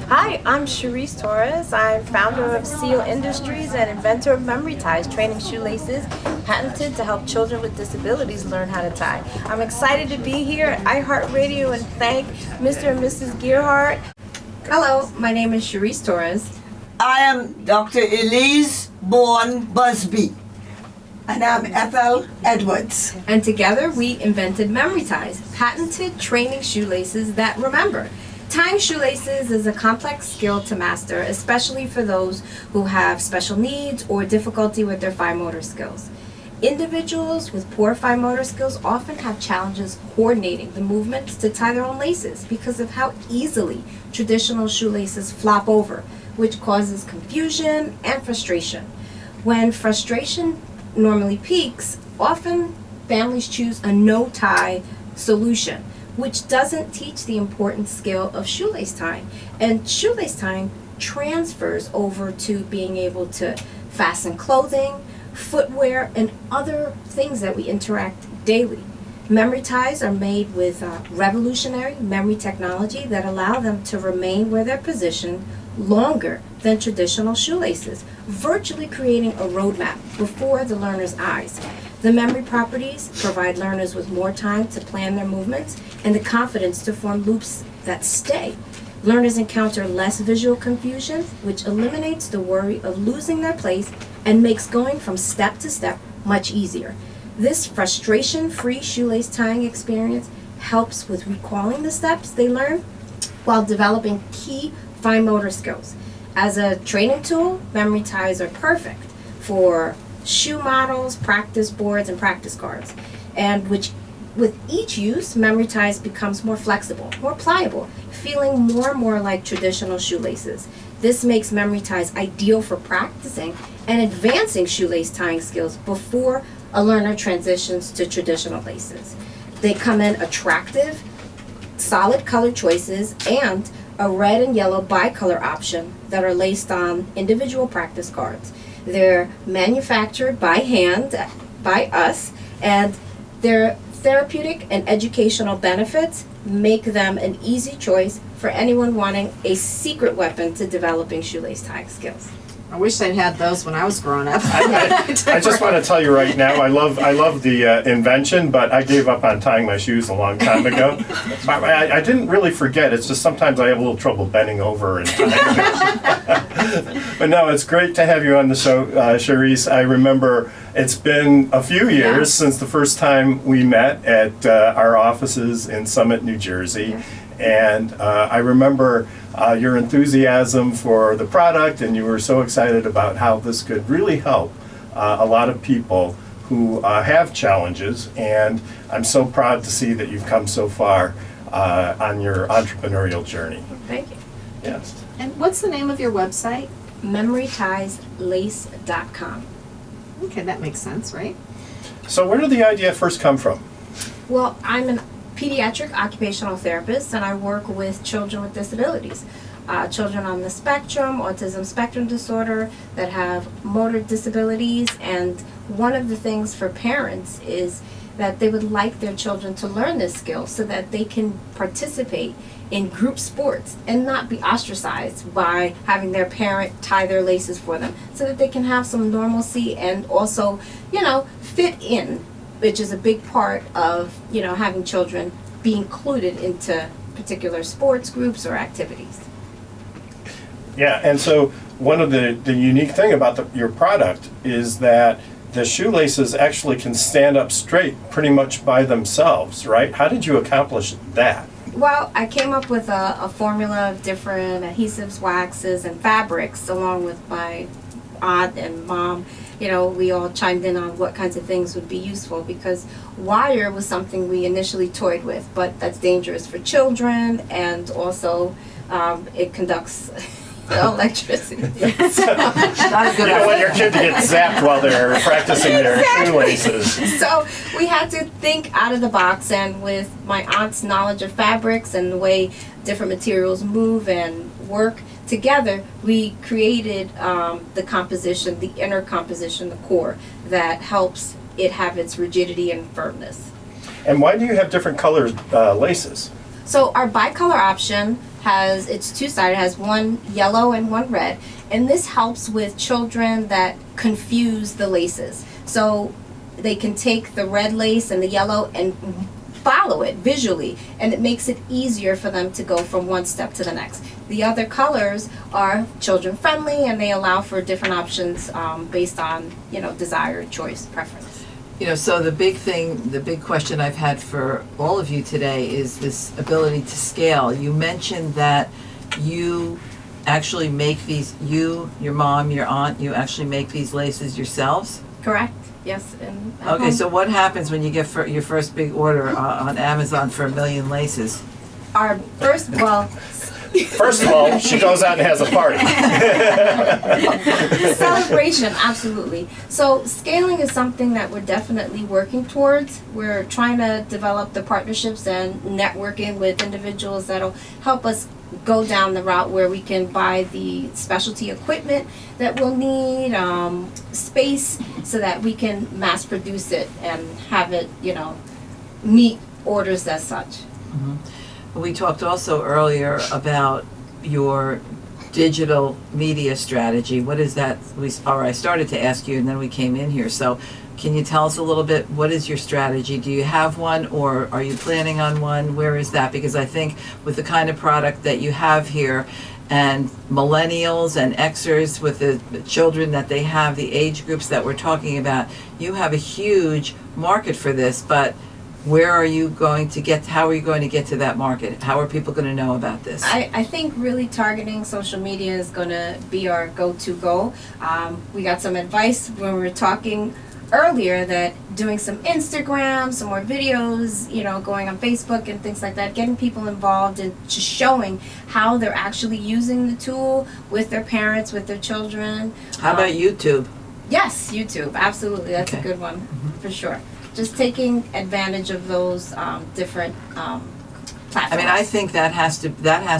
Hi, I'm Charisse Torres. I'm founder of Seal Industries and inventor of Memory Ties, training shoelaces, patented to help children with disabilities learn how to tie. I'm excited to be here at iHeartRadio and thank Mr. and Mrs. Gearhart. Hello, my name is Charisse Torres. I am Dr. Elise Bourne Busby. And I'm Ethel Edwards. And together we invented Memory Ties, patented training shoelaces that remember. Tying shoelaces is a complex skill to master, especially for those who have special needs or difficulty with their fine motor skills. Individuals with poor fine motor skills often have challenges coordinating the movements to tie their own laces because of how easily traditional shoelaces flop over, which causes confusion and frustration. When frustration normally peaks, often families choose a no-tie solution, which doesn't teach the important skill of shoelace tying. And shoelace tying transfers over to being able to fasten clothing, footwear, and other things that we interact daily. Memory ties are made with revolutionary memory technology that allow them to remain where they're positioned longer than traditional shoelaces, virtually creating a roadmap before the learner's eyes. The memory properties provide learners with more time to plan their movements and the confidence to form loops that stay. Learners encounter less visual confusion, which eliminates the worry of losing their place and makes going from step to step much easier. This frustration-free shoelace tying experience helps with recalling the steps they learn while developing key fine motor skills. As a training tool, memory ties are perfect for shoe models, practice boards, and practice cards. And with each use, memory ties becomes more flexible, more pliable, feeling more and more like traditional shoelaces. This makes memory ties ideal for practicing and advancing shoelace tying skills before a learner transitions to traditional laces. They come in attractive, solid color choices and a red and yellow bicolor option that are laced on individual practice cards. They're manufactured by hand, by us, and their therapeutic and educational benefits make them an easy choice for anyone wanting a secret weapon to developing shoelace tying skills. I wish I'd had those when I was growing up. I just want to tell you right now, I love the invention, but I gave up on tying my shoes a long time ago. I didn't really forget. It's just sometimes I have a little trouble bending over and tying. But no, it's great to have you on the show, Charisse. I remember it's been a few years since the first time we met at our offices in Summit, New Jersey. And I remember your enthusiasm for the product, and you were so excited about how this could really help a lot of people who have challenges. And I'm so proud to see that you've come so far on your entrepreneurial journey. Thank you. Yes. And what's the name of your website? MemoryTiesLace.com. Okay, that makes sense, right? So where did the idea first come from? Well, I'm an pediatric occupational therapist, and I work with children with disabilities. Children on the spectrum, autism spectrum disorder, that have motor disabilities. And one of the things for parents is that they would like their children to learn this skill so that they can participate in group sports and not be ostracized by having their parent tie their laces for them, so that they can have some normalcy and also, fit in, which is a big part of, having children be included into particular sports groups or activities. Yeah, and so one of the unique thing about your product is that the shoelaces actually can stand up straight pretty much by themselves, right? How did you accomplish that? Well, I came up with a formula of different adhesives, waxes, and fabrics, along with my aunt and mom. We all chimed in on what kinds of things would be useful, because wire was something we initially toyed with, but that's dangerous for children, and also it conducts electricity. You don't want your kid to get zapped while they're practicing their shoelaces. So we had to think out of the box, and with my aunt's knowledge of fabrics and the way different materials move and work together, we created the composition, the inner composition, the core, that helps it have its rigidity and firmness. And why do you have different colored laces? So our bicolor option it's two-sided, it has one yellow and one red, and this helps with children that confuse the laces. So they can take the red lace and the yellow and follow it visually, and it makes it easier for them to go from one step to the next. The other colors are children friendly, and they allow for different options based on, desired choice preference. So the big question I've had for all of you today is this ability to scale. You mentioned that you actually make these, your mom, your aunt, you actually make these laces yourselves? Correct. Yes. And Okay, so what happens when you get your first big order on Amazon for 1 million laces? our first, well, First of all, she goes out and has a party. celebration, absolutely. So scaling is something that we're definitely working towards. We're trying to develop the partnerships and networking with individuals that'll help us go down the route where we can buy the specialty equipment that we'll need, space, so that we can mass produce it and have it, meet orders as such. We talked also earlier about your digital media strategy. What is that? I started to ask you and then we came in here. So can you tell us a little bit, what is your strategy? Do you have one, or are you planning on one? Where is that? Because I think with the kind of product that you have here, and millennials and Xers with the children that they have, the age groups that we're talking about, you have a huge market for this, but where are you going to get, how are you going to get to that market? How are people going to know about this? I think really targeting social media is going to be our go-to goal. We got some advice when we were talking earlier that doing some Instagram, some more videos, going on Facebook and things like that, getting people involved and just showing how they're actually using the tool with their parents, with their children. How about YouTube? Yes, YouTube, absolutely. That's a good one, for sure. Just taking advantage of those different platforms. I mean, I think that has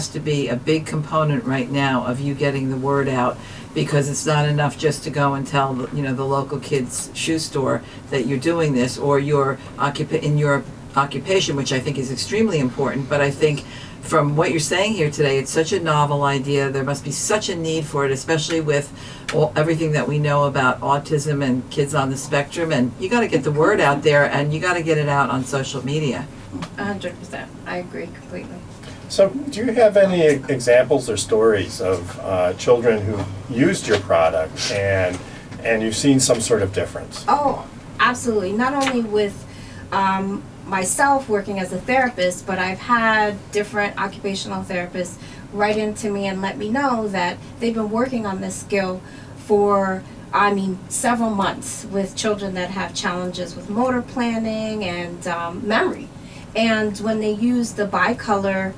to be a big component right now of you getting the word out, because it's not enough just to go and tell the local kids shoe store that you're doing this, or your occupation, which I think is extremely important. But I think from what you're saying here today, it's such a novel idea. There must be such a need for it, especially with everything that we know about autism and kids on the spectrum. And you got to get the word out there, and you got to get it out on social media. 100%. I agree completely. So do you have any examples or stories of children who used your product and you've seen some sort of difference? Oh, absolutely. Not only with myself working as a therapist, but I've had different occupational therapists write into me and let me know that they've been working on this skill for several months with children that have challenges with motor planning and memory. And when they use the bicolor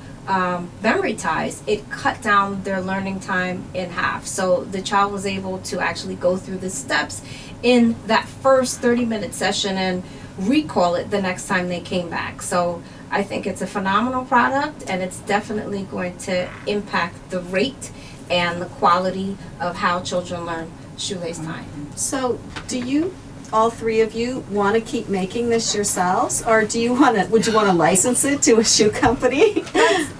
memory ties, it cut down their learning time in half. So the child was able to actually go through the steps in that first 30-minute session and recall it the next time they came back. So I think it's a phenomenal product, and it's definitely going to impact the rate and the quality of how children learn shoelace tying. So, do you, all three of you, want to keep making this yourselves, or would you want to license it to a shoe company?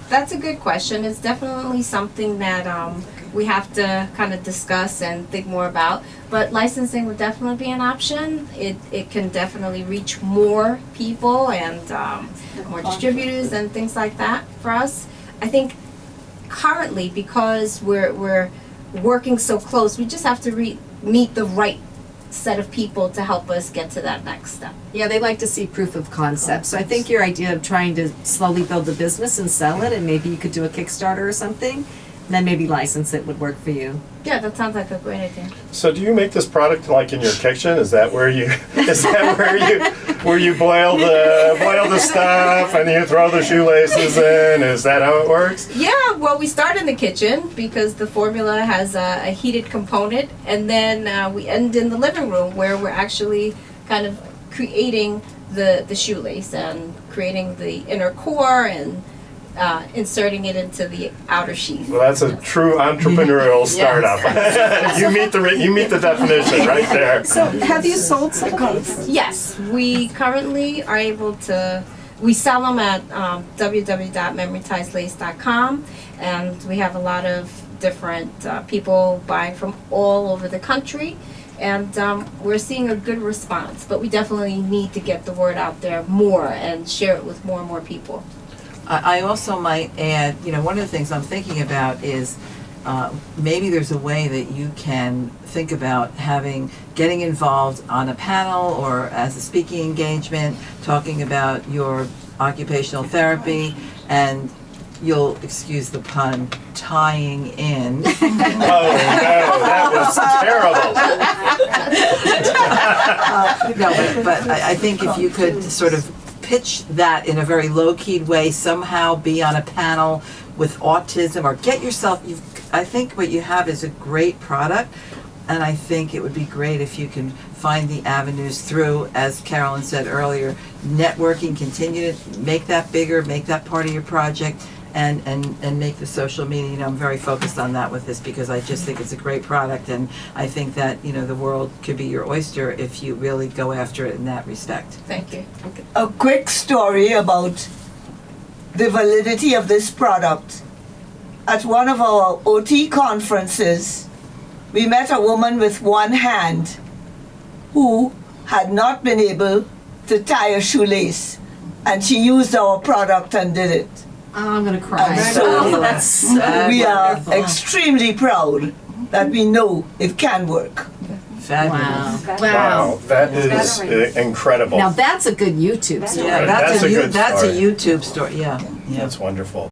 That's a good question. It's definitely something that we have to kind of discuss and think more about. But licensing would definitely be an option. It can definitely reach more people and more distributors and things like that for us. I think currently, because we're working so close, we just have to meet the right set of people to help us get to that next step. Yeah, they like to see proof of concept. So I think your idea of trying to slowly build the business and sell it, and maybe you could do a Kickstarter or something, and then maybe license it would work for you. Yeah, that sounds like a great idea. So do you make this product like in your kitchen? Is that where you boil the stuff and you throw the shoelaces in? Is that how it works? Yeah, well, we start in the kitchen because the formula has a heated component, and then we end in the living room where we're actually kind of creating the shoelace and creating the inner core and inserting it into the outer sheath. Well, that's a true entrepreneurial startup. You meet the definition right there. So have you sold some of these? Yes, we currently are able to we sell them at www.memorytieslace.com, and we have a lot of different people buying from all over the country, and we're seeing a good response. But we definitely need to get the word out there more and share it with more and more people. I also might add, one of the things I'm thinking about is maybe there's a way that you can think about getting involved on a panel or as a speaking engagement, talking about your occupational therapy, and you'll excuse the pun, tying in. Oh no, that was terrible. No, but I think if you could sort of pitch that in a very low-keyed way, somehow be on a panel with autism, or get yourself, I think what you have is a great product, and I think it would be great if you can find the avenues through, as Carolyn said earlier, networking, continue to make that bigger, make that part of your project, and make the social media. I'm very focused on that with this because I just think it's a great product, and I think that, the world could be your oyster if you really go after it in that respect. Thank you. A quick story about the validity of this product. At one of our OT conferences, we met a woman with one hand who had not been able to tie a shoelace, and she used our product and did it. Oh, I'm gonna cry. And so we are wonderful. extremely proud that we know it can work. Fabulous. Wow, that is incredible. Now that's a good YouTube story. Yeah, That's a good that's a story. YouTube story. Yeah. That's wonderful.